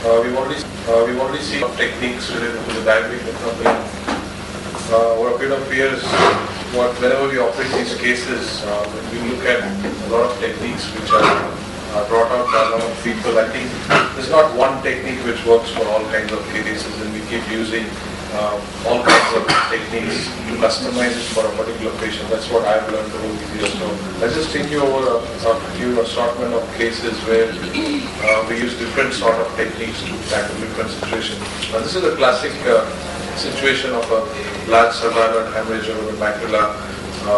we've already seen techniques related to the diabetic retinopathy. Over a period of years, whenever we operate these cases, we look at a lot of techniques which are brought out by a lot of people. I think there's not one technique which works for all kinds of cases, and we keep using all kinds of techniques to customize it for a particular patient. That's what I've learned over the years. So I'll just take you over a few assortment of cases where we use different sort of techniques to tackle different situations. Now, this is a classic situation of a large submacular hemorrhage over the macula,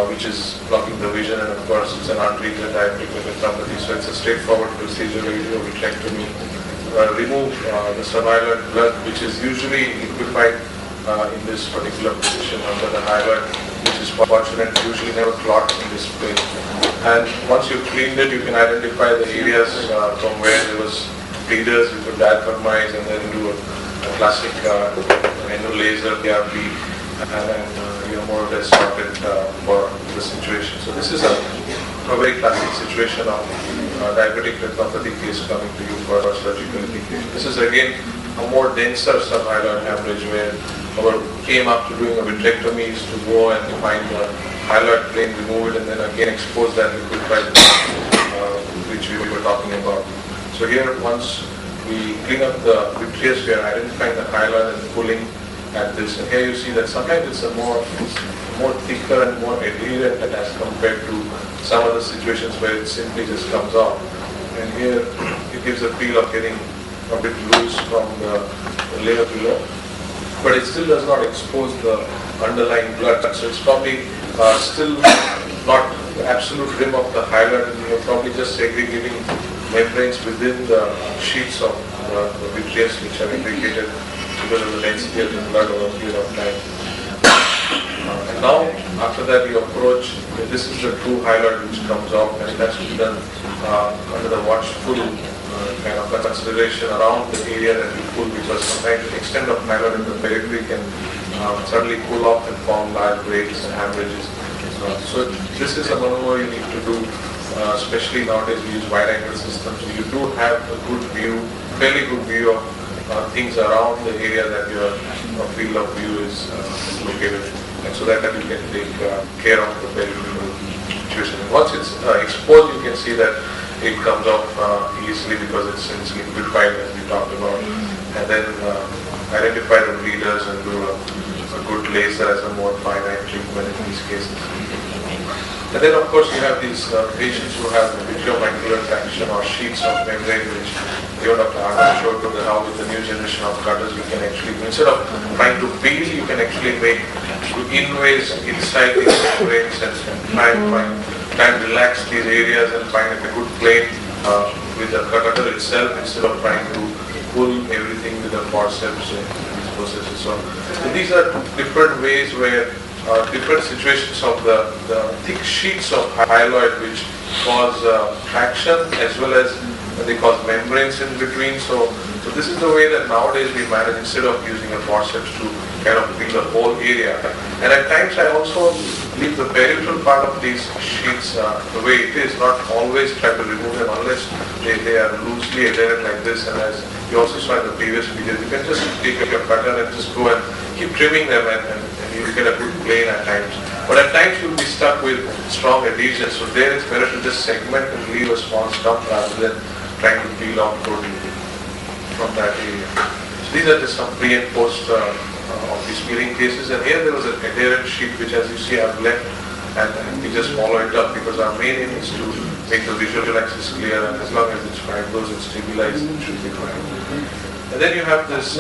which is blocking the vision, and of course it's an untreated diabetic retinopathy. So it's a straightforward procedure where you do a vitrectomy, remove the submacular blood, which is usually liquefied in this particular position under the hyaloid, which is fortunate, usually never clot in this place. And once you've cleaned it, you can identify the areas from where there was bleeders. You could diaphragmize and then do a classic endo laser therapy, and then you're more or less sorted for the situation. So this is a very classic situation of diabetic retinopathy case coming to you for surgical indication. This is again a more denser subhyaloid hemorrhage where our came up to doing a vitrectomy is to go and find the hyaloid plane, remove it, and then again expose that liquefied which we were talking about. So here, once we clean up the vitreous, we are identifying the hyaloid and pulling at this. And here you see that sometimes it's a more thicker and more adherent as compared to some other situations where it simply just comes off. And here it gives a feel of getting a bit loose from the layer below, but it still does not expose the underlying blood. So it's probably still not the absolute rim of the hyaloid, and you're probably just segregating membranes within the sheets of the vitreous, which have indicated because of the density of the blood over a period of time. And now, after that, you approach, this is the true hyaloid which comes out, and it has to be done under the watchful kind of a consideration around the area that you pull, because sometimes the extent of hyaloid in the periphery can suddenly pull off and form large breaks and hemorrhages. So this is a maneuver you need to do, especially nowadays we use wide-angle systems. So you do have a good view, fairly good view of things around the area that your field of view is located, and so that you can take care of the peripheral situation. Once it's exposed, you can see that it comes off easily because it's liquefied, as we talked about, and then identify the bleeders and do a good laser as a more finite treatment in these cases. And then, of course, you have these patients who have vitreomacular traction or sheets of membrane, which Dr. Arnold showed to how with the new generation of cutters, you can actually, instead of trying to peel, you can actually make inways inside these membranes and try and relax these areas and find a good plane with the cutter itself, instead of trying to pull everything with the forceps in these processes. So these are different ways where different situations of the thick sheets of hyaloid which cause traction, as well as they cause membranes in between. So this is the way that nowadays we manage, instead of using a forceps to kind of peel the whole area. And at times I also leave the peripheral part of these sheets the way it is, not always try to remove them unless they are loosely adherent like this. And as you also saw in the previous video, you can just take your cutter and just go and keep trimming them, and you get a good plane at times. But at times you'll be stuck with strong adhesions, so there it's better to just segment and leave a small stump rather than trying to peel off totally from that area. So these are just some pre and post of these peeling cases, and here there was an adherent sheet which, as you see, I've left, and we just follow it up because our main aim is to make the visual axis clear, and as long as it's fibrous and stabilized, it should be fine. And then you have this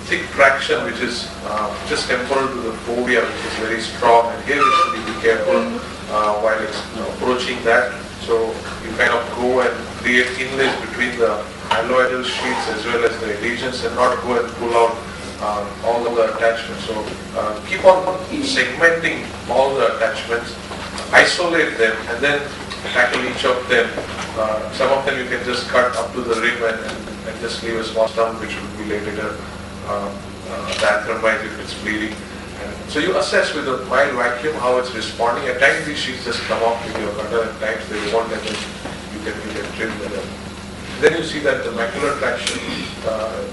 thick traction which is just temporal to the fovea, which is very strong, and here you should be careful while approaching that. So you kind of go and create inlays between the hyaloidal sheets as well as the adhesions, and not go and pull out all of the attachments. So keep on segmenting all the attachments, isolate them, and then tackle each of them. Some of them you can just cut up to the rim and just leave a small stump, which will be later diaphragmized if it's bleeding. So you assess with a mild vacuum how it's responding. At times these sheets just come off with your cutter, at times they won't, and then you can trim them. Then you see that the macular traction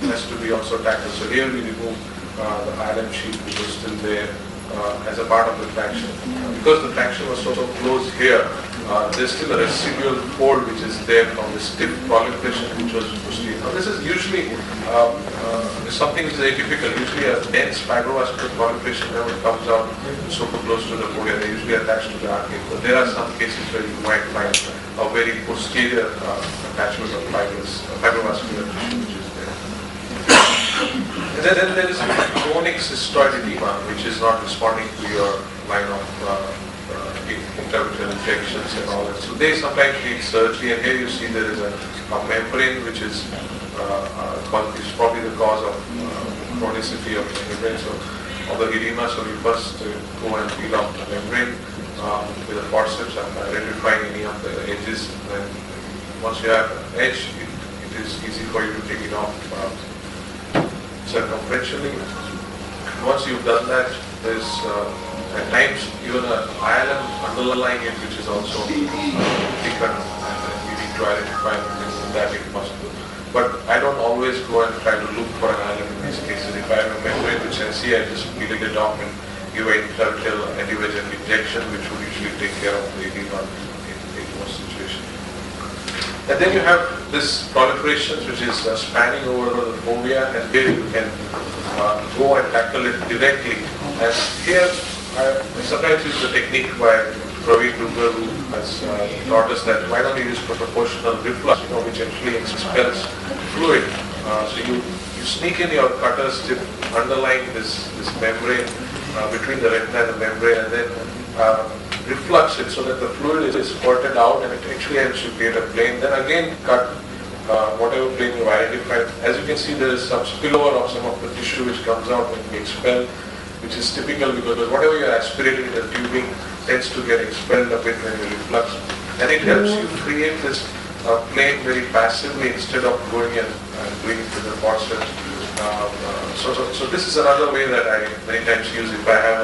has to be also tackled. So here we remove the island sheet which was still there as a part of the traction. Because the traction was so close here, there's still a residual fold which is there from the stiff proliferation which was posterior. Now this is usually something which is atypical. Usually a dense fibrovascular proliferation never comes out so close to the fovea. They're usually attached to the arcade. But there are some cases where you might find a very posterior attachment of fibrovascular tissue which is there. And then there is chronic cystoid edema which is not responding to your line of intravitreal injections and all that. So they sometimes need surgery, and here you see there is a membrane which is probably the cause of chronicity of the membrane, so of the edema. So we first go and peel off the membrane with a forceps and identifying any of the edges. And once you have an edge, it is easy for you to take it off circumferentially. Once you've done that, there's at times even an iron underlying it which is also thickened, and you need to identify that if possible. But I don't always go and try to look for an iron in these cases. If I have a membrane which I see, I just peel it off and give an intravitreal anti-VEGF injection, which would usually take care of the edema in most situations. And then you have this proliferations which is spanning over the fovea, and here you can go and tackle it directly. And here I sometimes use the technique by Praveen Dugar, who has taught us that why don't you use proportional reflux, which actually expels fluid. So you sneak in your cutter tip underlying this membrane between the retina and the membrane, and then reflux it so that the fluid is squirted out, and it actually helps you create a plane. Then again cut whatever plane you identified. As you can see, there is some spillover of some of the tissue which comes out when you expel, which is typical because whatever you are aspirating in the tubing tends to get expelled a bit when you reflux. And it helps you create this plane very passively instead of going and doing it with the forceps. So this is another way that I many times use if I have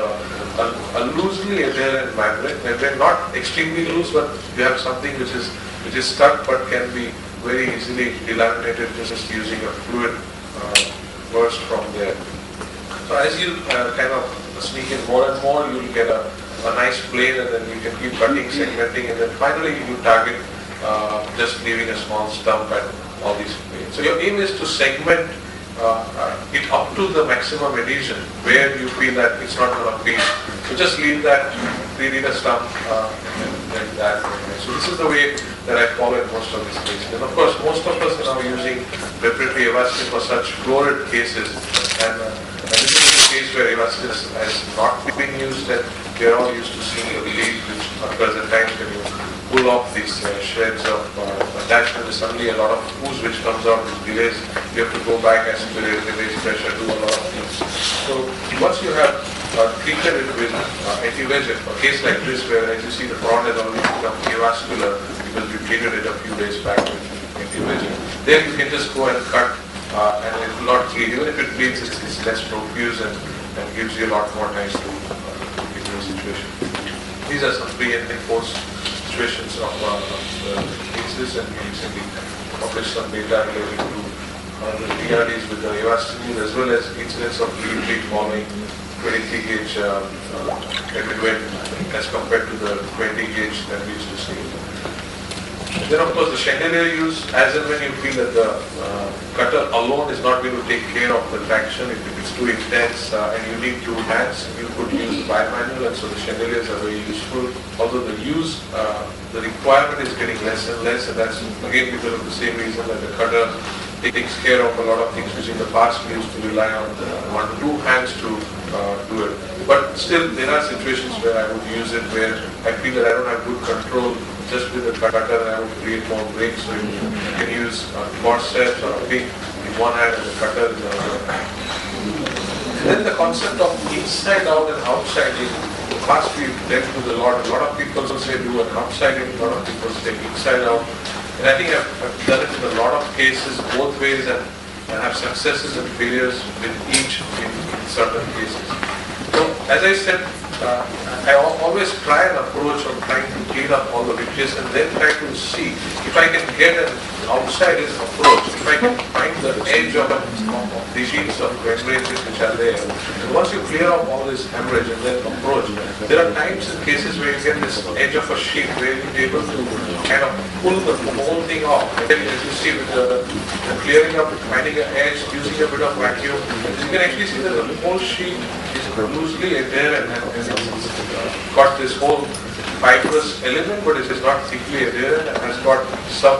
a loosely adherent membrane, not extremely loose, but you have something which is stuck but can be very easily delaminated just using a fluid burst from there. So as you kind of sneak in more and more, you will get a nice plane, and then you can keep cutting, segmenting, and then finally you target just leaving a small stump at all these planes. So your aim is to segment it up to the maximum adhesion where you feel that it's not going to be. So just leave that, leave a stump like that. So this is the way that I follow in most of these cases. And of course, most of us are now using preparatory avastin for such florid cases. And this is a case where avastin has not been used, and we are all used to seeing a bleed which occurs at times when you pull off these shreds of attachment. There's suddenly a lot of ooze which comes out with delays. You have to go back, aspirate, raise pressure, do a lot of things. So once you have treated it with anti-VEGF, a case like this where, as you see, the prawn has already become avascular because we treated it a few days back with anti-VEGF, then you can just go and cut and it will not bleed. Even if it bleeds, it's less profuse and gives you a lot more time to get your situation. These are some pre and post situations of cases, and we recently published some data related to the TRDs with the avastin as well as incidence of bleed following 23 gauge epidural as compared to the 20 gauge that we used to see. And then of course the chandelier use, as and when you feel that the cutter alone is not going to take care of the traction, if it's too intense and you need two hands, you could use bimanual, and so the chandeliers are very useful. Although the use, the requirement is getting less and less, and that's again because of the same reason that the cutter takes care of a lot of things which in the past we used to rely on two hands to do it. But still there are situations where I would use it where I feel that I don't have good control just with the cutter, and I would create more breaks. So you can use forceps or a pick in one hand and the cutter in the other. And then the concept of inside out and outside in the past we've dealt with a lot. A lot of people say do an outside in, a lot of people say inside out. And I think I've done it in a lot of cases both ways, and have successes and failures with each in certain cases. So as I said, always try an approach of trying to clean up all the vitreous and then try to see if I can get an outside approach, if I can find the edge of the sheets of membranes which are there. And once you clear up all this hemorrhage and then approach, there are times and cases where you get this edge of a sheet where you're able to kind of pull the whole thing off. And then as you see with the clearing up, finding an edge, using a bit of vacuum, you can actually see that the whole sheet is loosely adherent and got this whole fibrous element, but it is not thickly adherent and has got some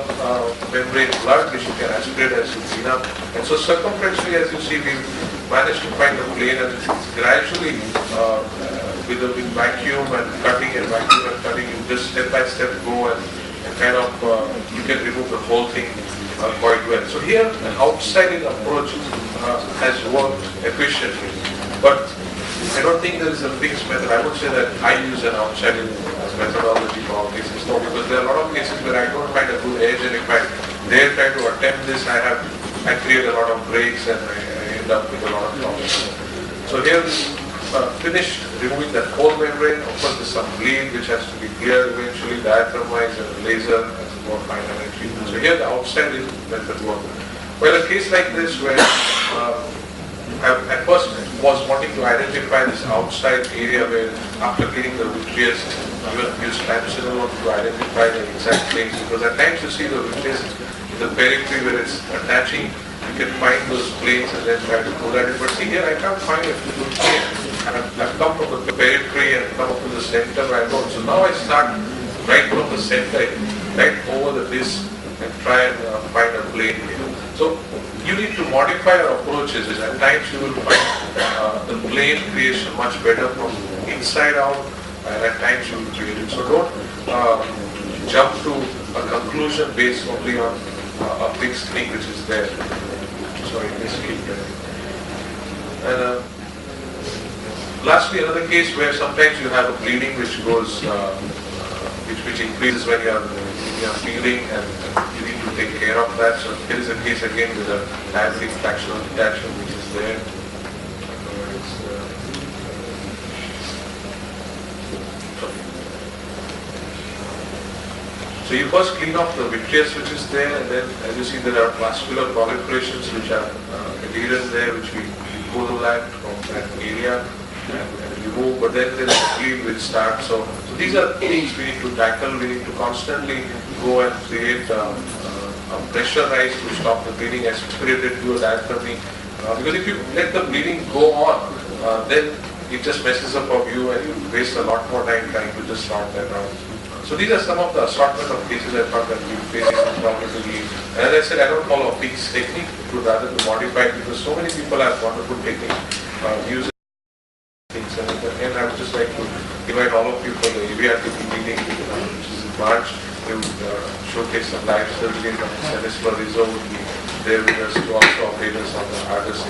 membrane blood which you can aspirate as you clean up. And so circumferentially, as you see, we've managed to find the plane and gradually with vacuum and cutting, you just step by step go and kind of you can remove the whole thing quite well. So here an outside-in approach has worked efficiently, but I don't think there is a fixed method. I would say that I use an outside-in methodology for all cases. No, because there are a lot of cases where I don't find a good edge, and if I dare try to attempt this, I create a lot of breaks and I end up with a lot of problems. So here finished removing that whole membrane. Of course, there's some bleed which has to be cleared eventually, diathermized and laser as a more final treatment. So here the outside-in method works. Well, a case like this where I at first was wanting to identify this outside area where after cleaning the vitreous, even use pancinol to identify the exact place, because at times you see the vitreous in the periphery where it's attaching, you can find those planes and then try to pull at it. But see here, I can't find a good plane. And I've come from the periphery and come up to the center where I go. So now I start right from the center, right over the disc and try and find a plane here. So you need to modify your approaches. At times you will find the plane creation much better from inside out, and at times you will create it. So don't jump to a conclusion based only on a fixed thing which is there. Sorry, this keep there. And lastly, another case where sometimes you have a bleeding which goes, which increases when you are feeding, and you need to take care of that. So here is a case again with a diabetic fractional detachment which is there. So you first clean off the vitreous which is there, and then as you see there are vascular proliferations which are adherent there, which we pull that from that area and remove, but then there is a bleed which starts. So these are things we need to tackle. We need to constantly go and create a pressure rise to stop the bleeding, aspirate it to a diaphragm. Because if you let the bleeding go on, then it just messes up our view and you waste a lot more time trying to just sort that out. So these are some of the assortment of cases I thought that we face probably. And as I said, I don't follow a fixed technique, to rather to modify it, because so many people have wonderful technique, use things. And I would just like to invite all of you for the EVRTP meeting, which is in March. We would showcase some live surgery, and Manish Nagpal would be there with us to also update us on the artist.